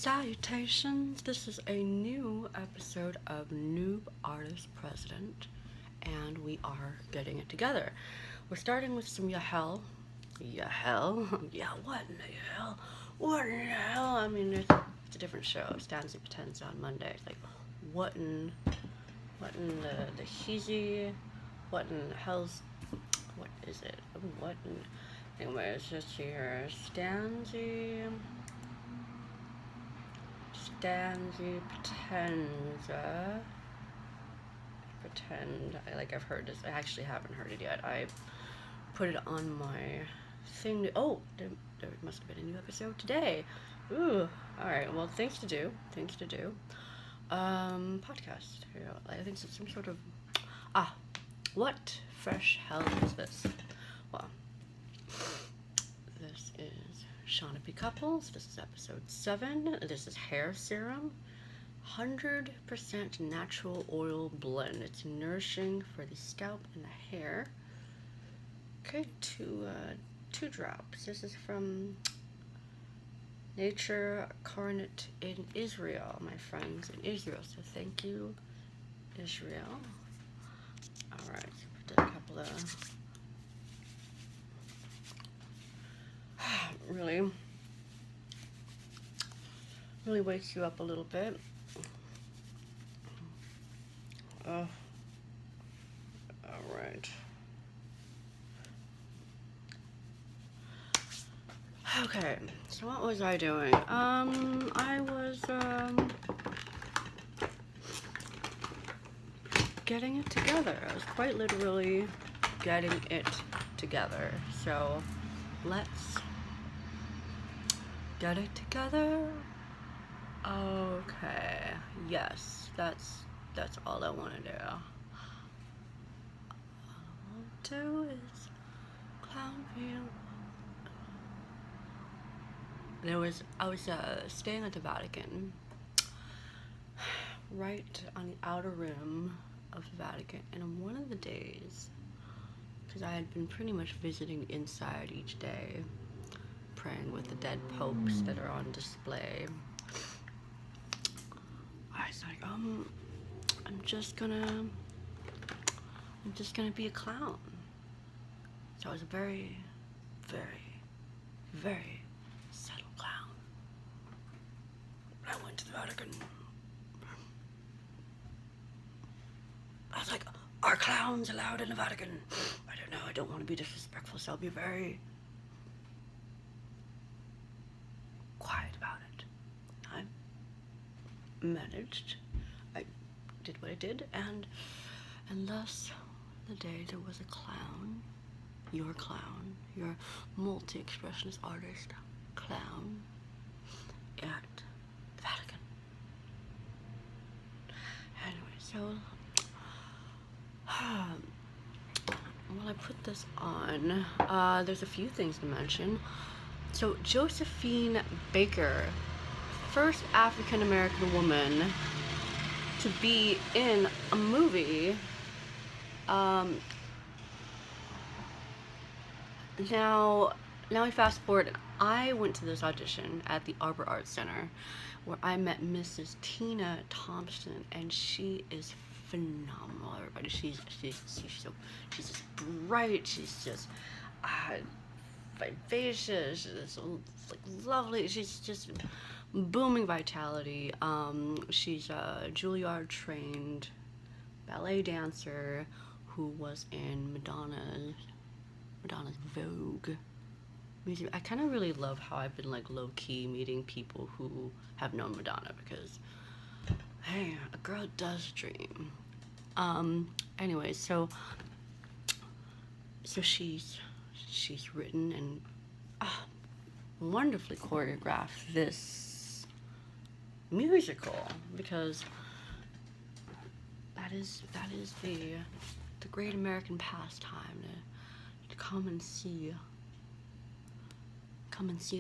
Salutations! This is a new episode of Noob Artist President, and we are getting it together. We're starting with some Yahel. Yahel? Yeah, what in the hell? What in the hell? I mean, it's a different show. Stanzi, Potenza on Monday. It's like, what in the heezy? What in hell's, what is it? What in, anyway, it's just here. Stanzi, Potenza. Pretend. I've heard this. I actually haven't heard it yet. I put it on my thing. Oh, there must have been a new episode today. Ooh. Alright, well, things to do. Podcast. I think it's some sort of. What fresh hell is this? Well, this is Shauna P. Couples. This is episode 7. This is hair serum. 100% natural oil blend. It's nourishing for the scalp and the hair. Okay, two drops. This is from Nature Carnate in Israel, my friends in Israel. So thank you, Israel. All right, so we did a couple of really wakes you up a little bit. Oh, all right. Okay, so what was I doing? I was getting it together. I was quite literally getting it together. So let's get it together. Okay, yes, that's all I want to do. All I want to do is clown view. I was staying at the Vatican, right on the outer rim of the Vatican, and on one of the days, because I had been pretty much visiting inside each day, praying with the dead popes that are on display, I was like, I'm just gonna be a clown. So I was a very, very, very subtle clown. I went to the Vatican. I was like, are clowns allowed in the Vatican? I don't know, I don't want to be disrespectful, so I'll be very quiet about it. I managed. I did what I did, and thus the day there was a clown, your multi-expressionist artist clown at the Vatican. Anyway, so while I put this on, there's a few things to mention. So Josephine Baker, first African-American woman to be in a movie. Now we fast forward, and I went to this audition at the Arbor Arts Center, where I met Mrs. Tina Thompson, and she is phenomenal. Everybody, she's just bright. She's just vivacious. She's like lovely. She's just booming vitality. She's a Juilliard trained ballet dancer who was in Madonna's Vogue music. I kind of really love how I've been like low-key meeting people who have known Madonna, because hey, a girl does dream. Anyway, so she's written and wonderfully choreographed this musical, because that is the great American pastime, to come and see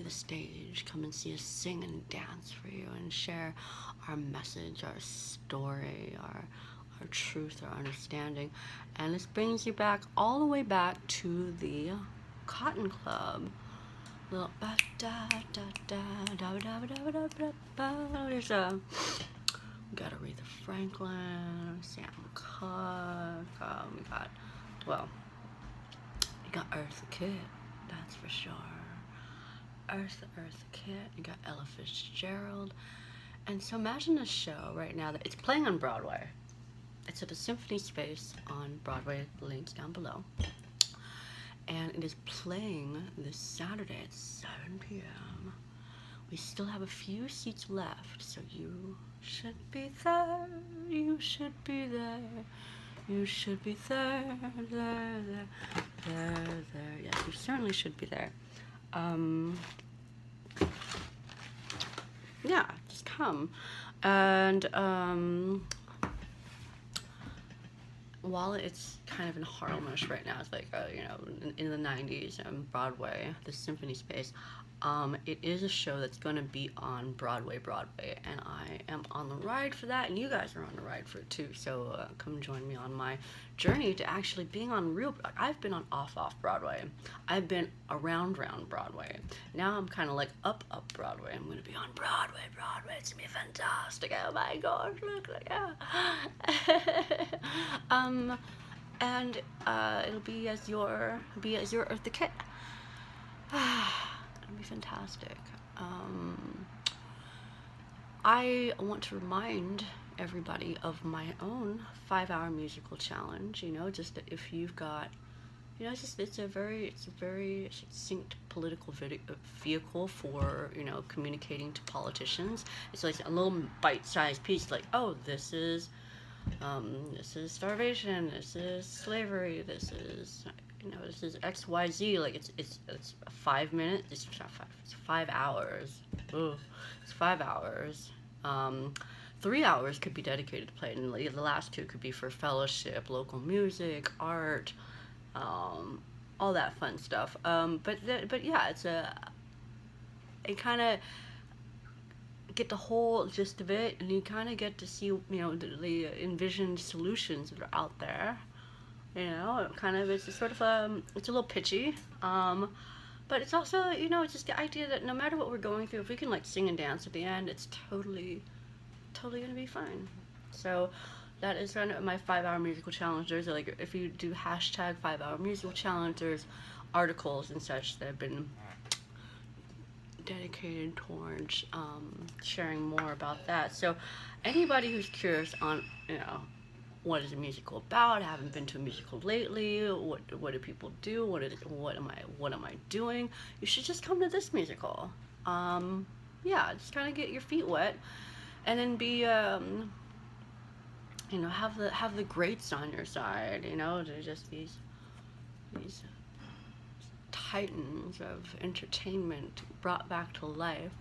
the stage, come and see us sing and dance for you and share our message, our story, our truth, our understanding. And this brings you back all the way back to the Cotton Club, little ba da da da da da da da da da da. There's we got Aretha Franklin, Sam Cooke. We got, well, you got Eartha Kitt, that's for sure. Eartha Kitt. You got Ella Fitzgerald. And so imagine a show right now that it's playing on Broadway. It's at the Symphony Space on Broadway. The link's down below. And it is playing this Saturday at 7 p.m. We still have a few seats left, so you should be there. You should be there. You should be there. There. Yes, you certainly should be there. Yeah, just come. And while it's kind of in Harlemish right now, it's like you know, in the 90s, Broadway, the Symphony Space. It is a show that's going to be on Broadway, and I am on the ride for that, and you guys are on the ride for it too. So come join me on my journey to actually being on real. I've been on off Broadway. I've been around Broadway. Now I'm kind of like up Broadway. I'm going to be on Broadway. It's gonna be fantastic. Oh my gosh, look and it'll be as your Eartha Kitt. It'll be fantastic. I want to remind everybody of my own 5-hour musical challenge. You know, just if you've got, you know, it's a very succinct political vehicle for, you know, communicating to politicians. It's like a little bite-sized piece, like, oh, this is starvation, this is slavery, this is, you know, this is XYZ. Like it's 5 minutes. It's not 5. It's 5 hours. Ugh. It's 5 hours. 3 hours could be dedicated to play, and the last 2 could be for fellowship, local music, art, all that fun stuff. But yeah, it kind of get the whole gist of it, and you kind of get to see, you know, the envisioned solutions that are out there. You know, it's a sort of it's a little pitchy, but it's also, you know, it's just the idea that no matter what we're going through, if we can like sing and dance at the end, it's totally gonna be fine. So that is kind of my 5-hour musical challenge. There's like, if you do hashtag 5-hour musical challenge, there's articles and such that have been dedicated towards sharing more about that. So anybody who's curious on, you know, what is a musical about? I haven't been to a musical lately. What do people do? What am I doing? You should just come to this musical. Yeah, just kind of get your feet wet, and then be you know, have the greats on your side. You know, they're just these titans of entertainment brought back to life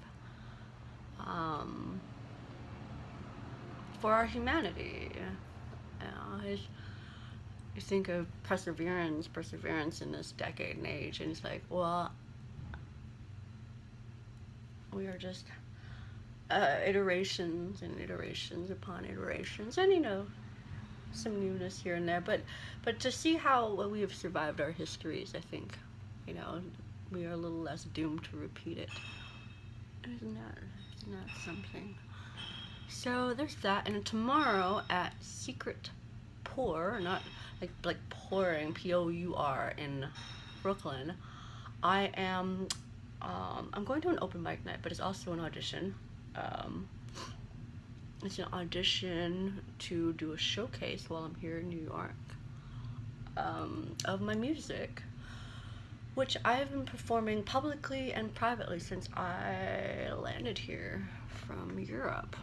for our humanity. You think of perseverance in this decade and age, and it's like, well, we are just iterations upon iterations, and, you know, some newness here and there, but to see how we have survived our histories, I think, you know, we are a little less doomed to repeat it. Isn't that something? So there's that, and tomorrow at Secret Pour, not like pouring, P-O-U-R, in Brooklyn, I am I'm going to an open mic night, but it's also an audition. It's an audition to do a showcase while I'm here in New York of my music, which I've been performing publicly and privately since I landed here from Europe.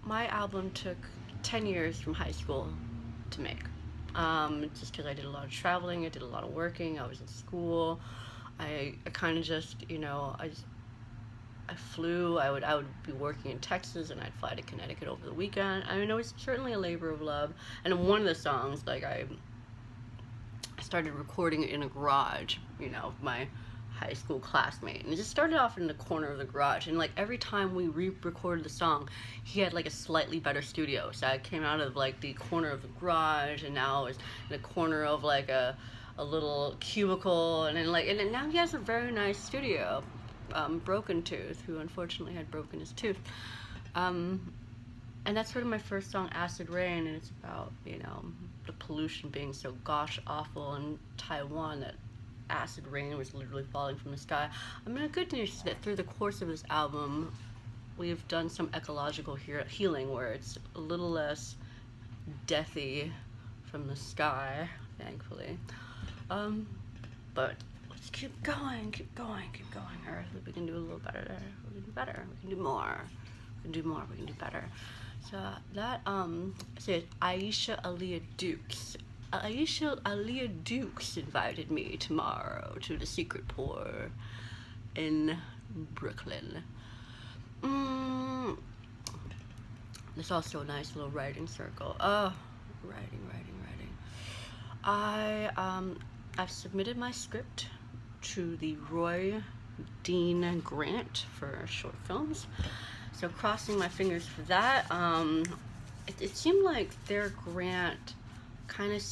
My album took 10 years from high school to make. Just because I did a lot of traveling, I did a lot of working, I was in school. I kind of just, you know, I flew. I would be working in Texas, and I'd fly to Connecticut over the weekend. I mean, it was certainly a labor of love. And in one of the songs, like, I started recording it in a garage, you know, my high school classmate, and it just started off in the corner of the garage, and like every time we re-recorded the song, he had like a slightly better studio. So I came out of like the corner of the garage, and now it's in the corner of like a a little cubicle, and then now he has a very nice studio. Broken Tooth, who unfortunately had broken his tooth. And that's sort of my first song, Acid Rain, and it's about, the pollution being so gosh awful in Taiwan that acid rain was literally falling from the sky. I mean, the good news is that through the course of this album, we've done some ecological healing where it's a little less deathy from the sky, thankfully. But let's keep going, Earth. We can do a little better there. We can do better. We can do more. We can do more. We can do better. So that says Aisha Aaliyah Dukes. Aisha Aaliyah Dukes invited me tomorrow to the Secret Pour in Brooklyn. There's also a nice little writing circle. Writing. I've submitted my script to the Roy Dean Grant for short films. So crossing my fingers for that. It seemed like their grant kind of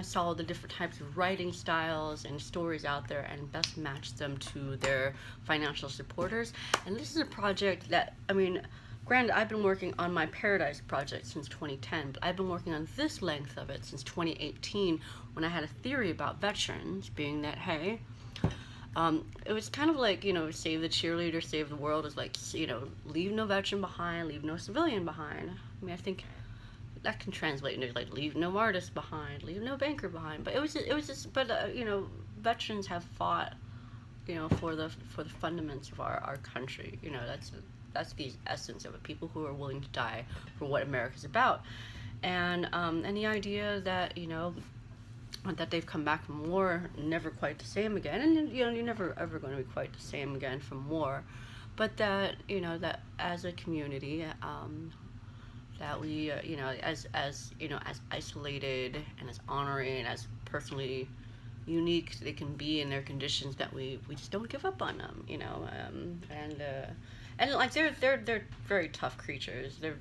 saw the different types of writing styles and stories out there and best matched them to their financial supporters. And this is a project that, granted, I've been working on my Paradise project since 2010, but I've been working on this length of it since 2018 when I had a theory about veterans, being that, hey, it was kind of like, save the cheerleader, save the world is like, leave no veteran behind, leave no civilian behind. I think that can translate into like, leave no artist behind, leave no banker behind. But veterans have fought, for the fundaments of our country. That's the essence of it. People who are willing to die for what America's about. And the idea that, that they've come back from war never quite the same again, and you're never ever going to be quite the same again from war, but that that as a community, that we as isolated and as honoring, as personally unique they can be in their conditions, that we just don't give up on them, and like they're very tough creatures. They're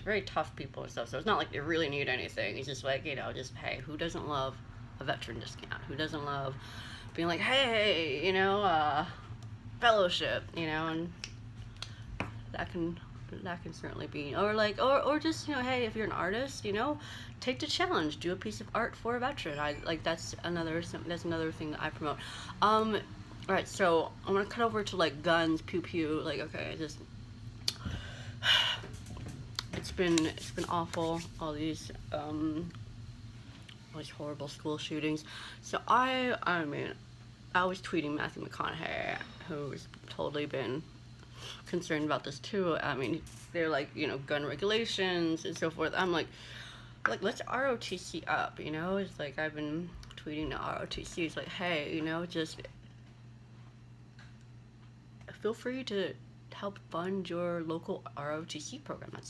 very tough people and stuff. So it's not like they really need anything. It's just like, just, hey, who doesn't love a veteran discount? Who doesn't love being like, hey, fellowship, and that can certainly be, or just, hey, if you're an artist, take the challenge, do a piece of art for a veteran. That's another thing that I promote. Alright, so I'm gonna cut over to like guns, pew pew, okay, it's been awful, all these horrible school shootings. So I was tweeting Matthew McConaughey, who's totally been concerned about this too. They're like, gun regulations and so forth. I'm like, let's ROTC up, It's like, I've been tweeting to ROTC, it's like, hey, just feel free to help fund your local ROTC program. That's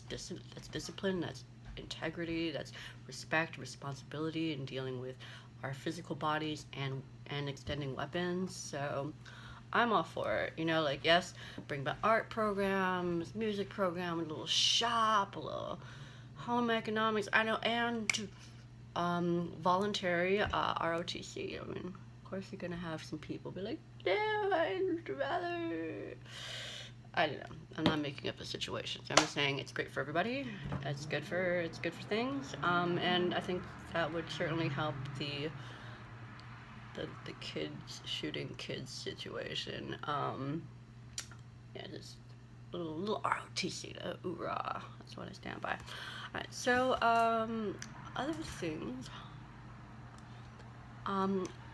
discipline, that's integrity, that's respect, responsibility in dealing with our physical bodies and extending weapons. So I'm all for it. Yes, bring back art programs, music program, a little shop, a little home economics. I know, and voluntary ROTC. Of course you're gonna have some people be like, no, I'd rather. I don't know. I'm not making up the situation. So I'm just saying it's great for everybody. It's good for things. And I think that would certainly help the kids shooting kids situation. Just little ROTC, hoorah. That's what I stand by. Alright, so other things.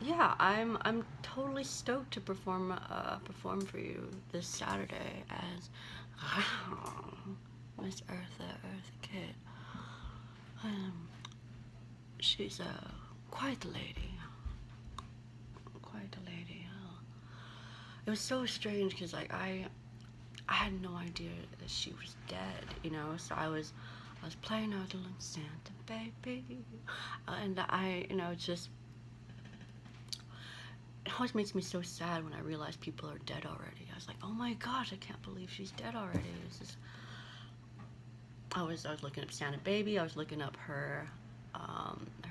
Yeah, I'm totally stoked to perform for you this Saturday as Miss Eartha Kitt. She's quite a lady. It was so strange because I had no idea that she was dead, So I was playing out the little Santa baby, and just. It always makes me so sad when I realize people are dead already. I was like, oh my gosh, I can't believe she's dead already. It's just, I was looking up Santa Baby. I was looking up her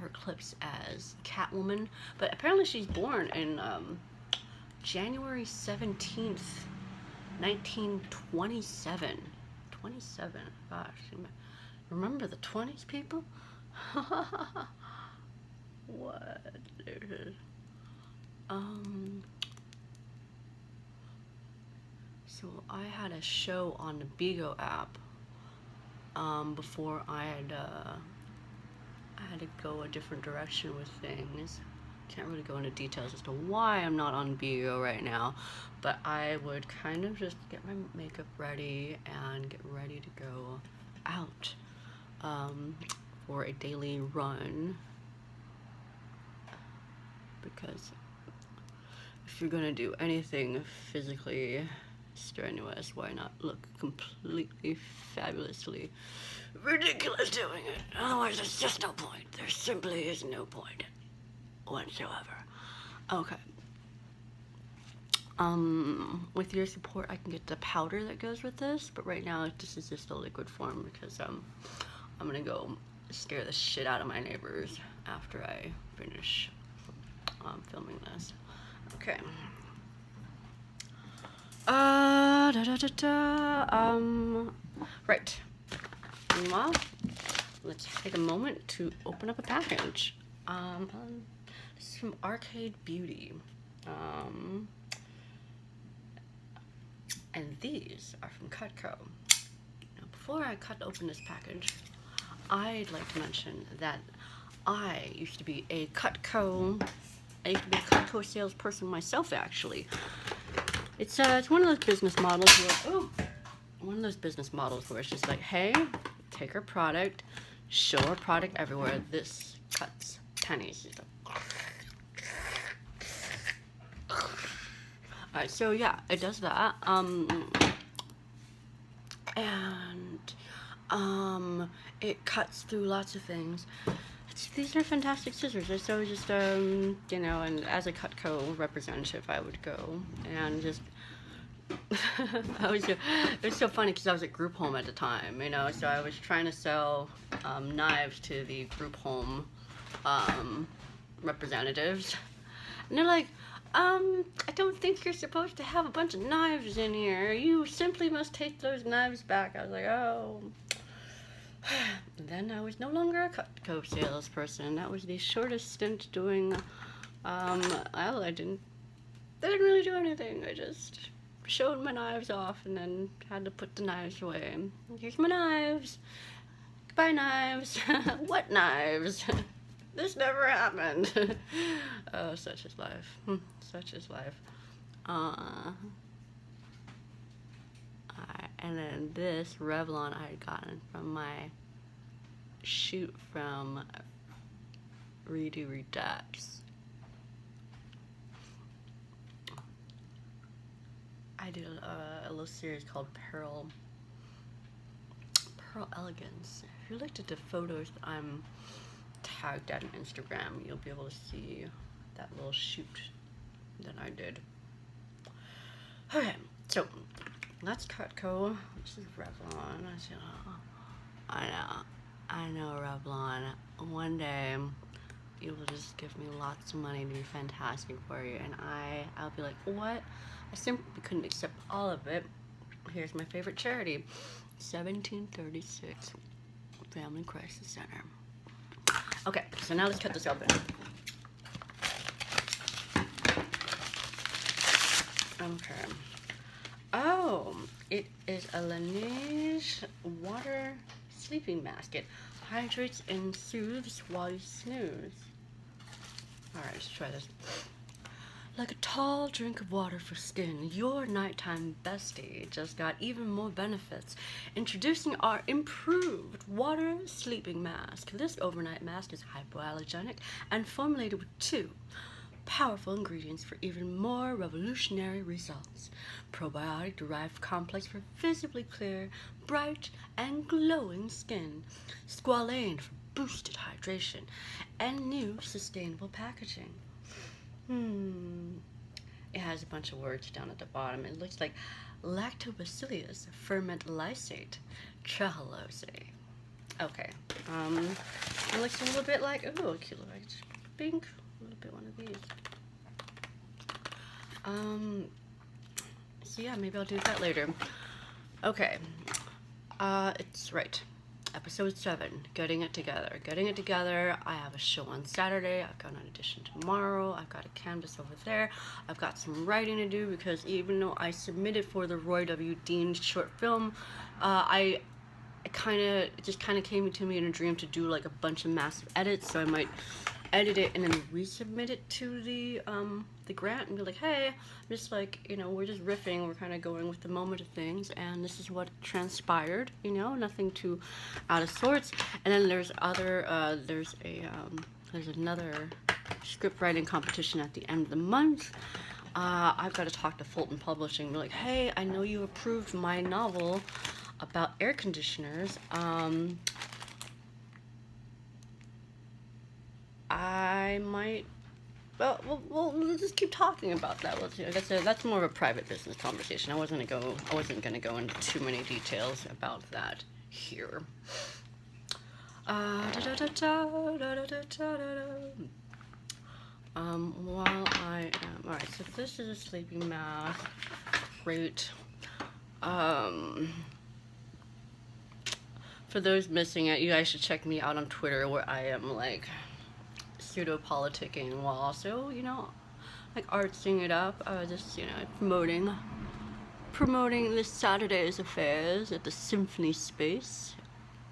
her clips as Catwoman, but apparently she's born in January 17th, 1927. 27. Gosh, remember the 20s, people? What? So I had a show on the Bigo app before I had to go a different direction with things. Can't really go into details as to why I'm not on Bigo right now, but I would kind of just get my makeup ready and get ready to go out for a daily run, because if you're gonna do anything physically strenuous, why not look completely fabulously ridiculous doing it? Otherwise there's just no point. There simply is no point whatsoever. Okay. With your support I can get the powder that goes with this, but right now this is just the liquid form because I'm gonna go scare the shit out of my neighbors after I finish filming this. Okay. Right. Meanwhile, let's take a moment to open up a package. This is from Arcade Beauty. And these are from Cutco. Now, before I cut open this package, I'd like to mention that I used to be a Cutco salesperson myself, actually. It's one of those business models where it's just like, hey, take our product, show our product everywhere. This cuts pennies. Alright, so yeah, it does that. It cuts through lots of things. These are fantastic scissors. So just, you know, and as a Cutco representative, I would go and just, it was so funny because I was at group home at the time, you know, so I was trying to sell knives to the group home representatives, and they're like, I don't think you're supposed to have a bunch of knives in here. You simply must take those knives back. I was like, oh. And then I was no longer a Cutco salesperson. That was the shortest stint doing, well, I didn't really do anything. I just showed my knives off and then had to put the knives away. Here's my knives. Goodbye, knives. What knives? This never happened. Oh, such is life. Such is life. And then this Revlon I had gotten from my shoot from Redo Redux. I did a little series called Pearl Elegance. If you looked at the photos that I'm tagged at on Instagram, you'll be able to see that little shoot that I did. Okay, so that's Cutco. This is Revlon. I know Revlon. One day you will just give me lots of money to be fantastic for you, and I'll be like, what? I simply couldn't accept all of it. Here's my favorite charity, 1736 Family Crisis Center. Okay, so now let's cut this open. Okay. Oh, it is a Laneige water sleeping mask. It hydrates and soothes while you snooze. Alright, let's try this. Like a tall drink of water for skin, your nighttime bestie just got even more benefits. Introducing our improved water sleeping mask. This overnight mask is hypoallergenic and formulated with 2 powerful ingredients for even more revolutionary results. Probiotic derived complex for visibly clear, bright, and glowing skin. Squalane for boosted hydration. And new sustainable packaging. It has a bunch of words down at the bottom. It looks like lactobacillus ferment lysate, trehalose. Okay. It looks a little bit like, ooh, cute, like pink. A little bit one of these. So yeah, maybe I'll do that later. Okay. It's right. Episode 7, Getting It Together. Getting It Together. I have a show on Saturday. I've got an audition tomorrow. I've got a canvas over there. I've got some writing to do because even though I submitted for the Roy W. Dean short film, it just kind of came to me in a dream to do like a bunch of massive edits. So I might edit it and then resubmit it to the grant and be like, hey, just like, you know, we're just riffing, we're kind of going with the moment of things, and this is what transpired, you know, nothing too out of sorts. And then there's another script writing competition at the end of the month. I've got to talk to Fulton Publishing and be like, hey, I know you approved my novel about air conditioners. I might. We'll just keep talking about that. That's more of a private business conversation. I wasn't gonna go into too many details about that here. While I am alright, so this is a sleeping mask. Great. For those missing it, you guys should check me out on Twitter where I am like pseudo-politicking while also, you know, like artsing it up, just, you know, promoting this Saturday's affairs at the Symphony Space.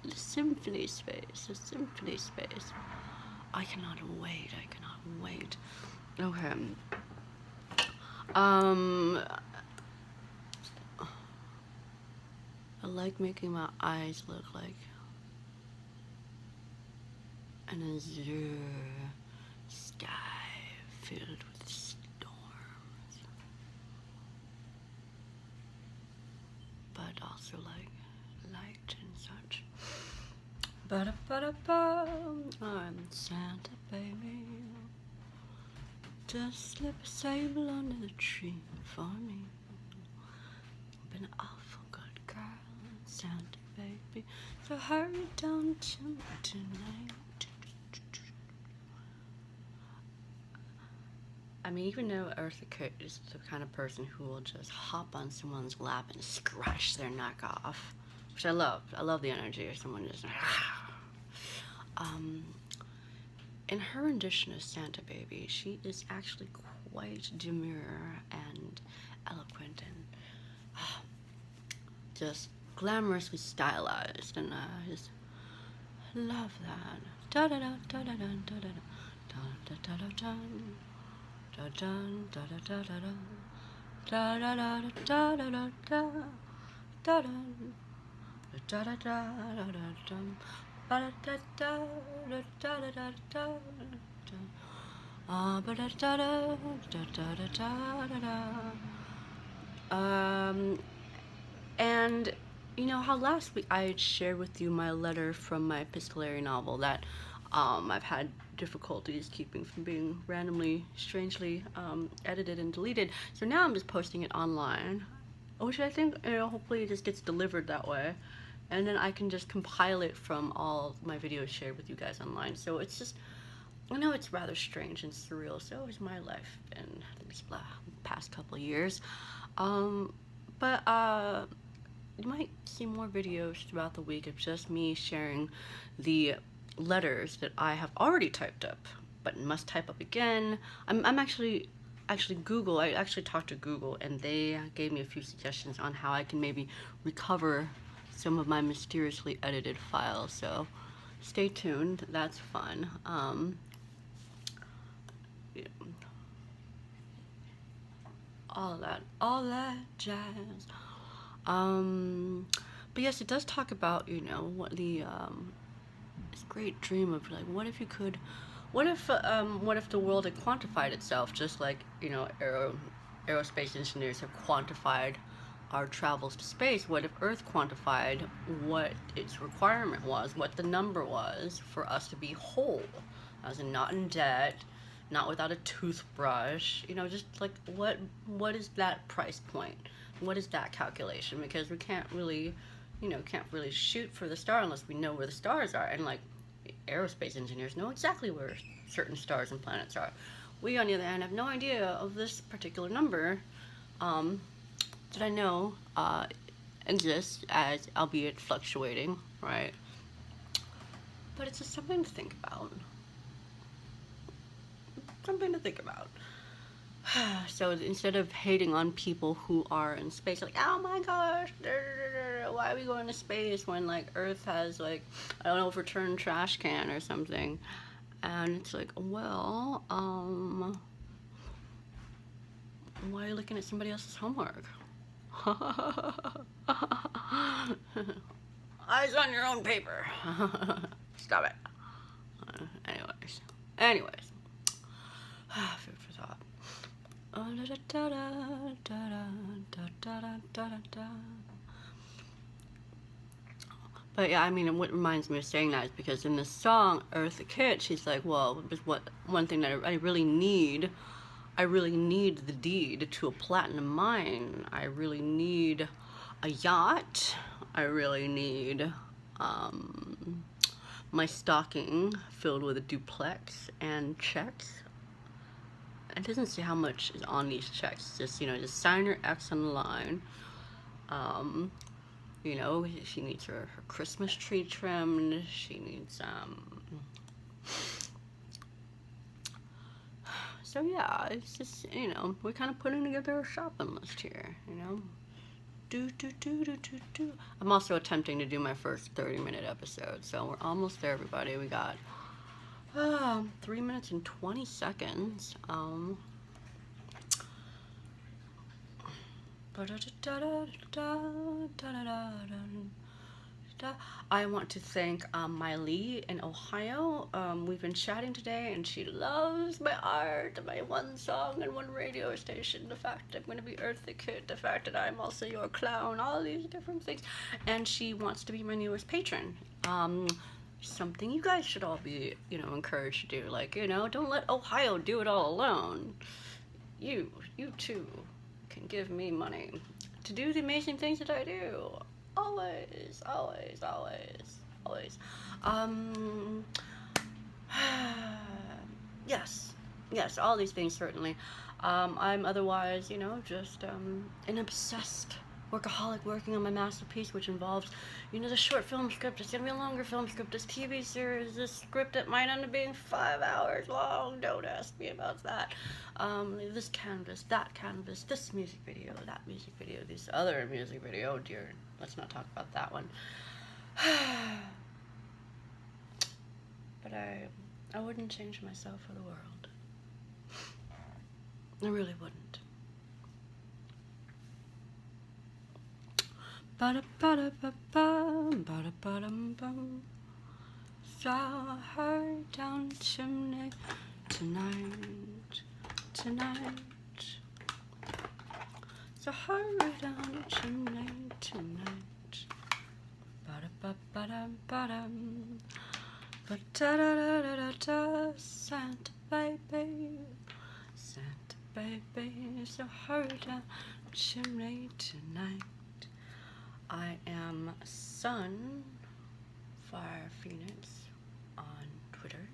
The Symphony Space. I cannot wait. Okay. I like making my eyes look like an azure sky filled with storms, but also like light and such. I'm Santa baby, just slip a sable under the tree for me. Been an awful good girl, Santa baby, so hurry down to me tonight. I mean, even though Eartha Kitt is the kind of person who will just hop on someone's lap and scratch their neck off, which I love. I love the energy of someone just. In her rendition of Santa Baby, she is actually quite demure and eloquent and just glamorously stylized, and I just love that. Da da da da da da da da da da da da. Da da da da da da da da da da da da da da da da da da. And you know how last week I had shared with you my letter from my epistolary novel that I've had difficulties keeping from being randomly, strangely edited and deleted. So now I'm just posting it online, which I think, you know, hopefully it just gets delivered that way. And then I can just compile it from all my videos shared with you guys online. So it's just, I know it's rather strange and surreal. So is my life in these past couple of years. But you might see more videos throughout the week of just me sharing the letters that I have already typed up but must type up again. I'm actually Google. I actually talked to Google and they gave me a few suggestions on how I can maybe recover some of my mysteriously edited files, so stay tuned. That's fun. Yeah. All that jazz. But yes, it does talk about, you know, what the this great dream of like, what if the world had quantified itself, just like, you know, aerospace engineers have quantified our travels to space. What if Earth quantified what its requirement was, what the number was for us to be whole, as in not in debt, not without a toothbrush, you know, just like what is that price point? What is that calculation? Because we can't really you know, can't really shoot for the star unless we know where the stars are. And like aerospace engineers know exactly where certain stars and planets are. We, on the other hand, have no idea of this particular number that I know exists, as albeit fluctuating, right? But it's just something to think about. Something to think about. So instead of hating on people who are in space, like, oh my gosh, why are we going to space when like Earth has like, I don't know, overturned trash can or something? And it's like, well, why are you looking at somebody else's homework? Eyes on your own paper. Stop it. Anyways, food for thought. But yeah, I mean, what reminds me of saying that is because in this song, Eartha Kitt, she's like, well, what one thing that I really need the deed to a platinum mine. I really need a yacht. I really need my stocking filled with a duplex and checks. It doesn't say how much is on these checks. It's just, you know, just sign your X on the line. You know, she needs her Christmas tree trimmed. She needs so yeah, it's just, you know, we're kind of putting together a shopping list here, you know. I'm also attempting to do my first 30-minute episode, so we're almost there, everybody. We got 3 minutes and 20 seconds. I want to thank Miley in Ohio. We've been chatting today, and she loves my art, my one song and one radio station, the fact that I'm going to be Eartha Kitt, the fact that I'm also your clown, all these different things. And she wants to be my newest patron. Something you guys should all be, you know, encouraged to do. Like, you know, don't let Ohio do it all alone. You too can give me money to do the amazing things that I do. Always. Yes, all these things certainly. I'm otherwise, you know, just an obsessed workaholic working on my masterpiece, which involves, you know, the short film script. It's gonna be a longer film script, this TV series, this script that might end up being 5 hours long. Don't ask me about that. This canvas, that canvas, this music video, that music video, this other music video. Oh dear, let's not talk about that one. But I wouldn't change myself for the world. I really wouldn't. Ba-da-ba-da-ba-bum, saw her down the chimney tonight. Saw her down the chimney tonight. Ba-da-ba-ba-dum, ba-da-da-da-da-da, Santa baby, saw her down the chimney tonight. I am Sun Fire Phoenix on Twitter,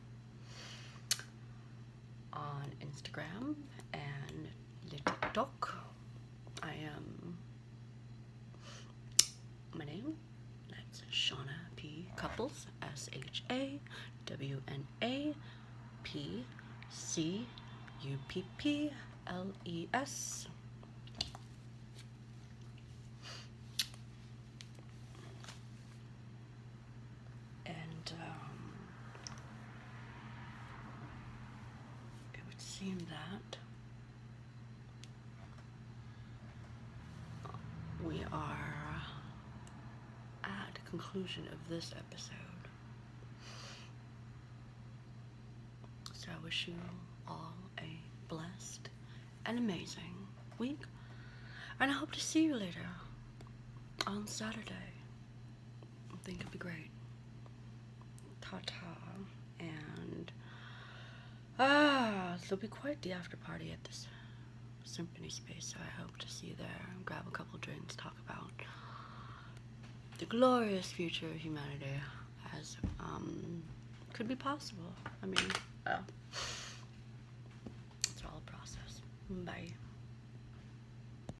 on Instagram, and TikTok. I am my name. That's Shauna P. Couples, SHAWNAPCUPPLES. It would seem that we are at the conclusion of this episode. So I wish you all a blessed and amazing week, and I hope to see you later on Saturday. I think it'll be great. Ta-ta. And there'll be quite the after party at this symphony space, so I hope to see you there and grab a couple drinks, talk about the glorious future of humanity as could be possible. I mean, it's all a process. Bye.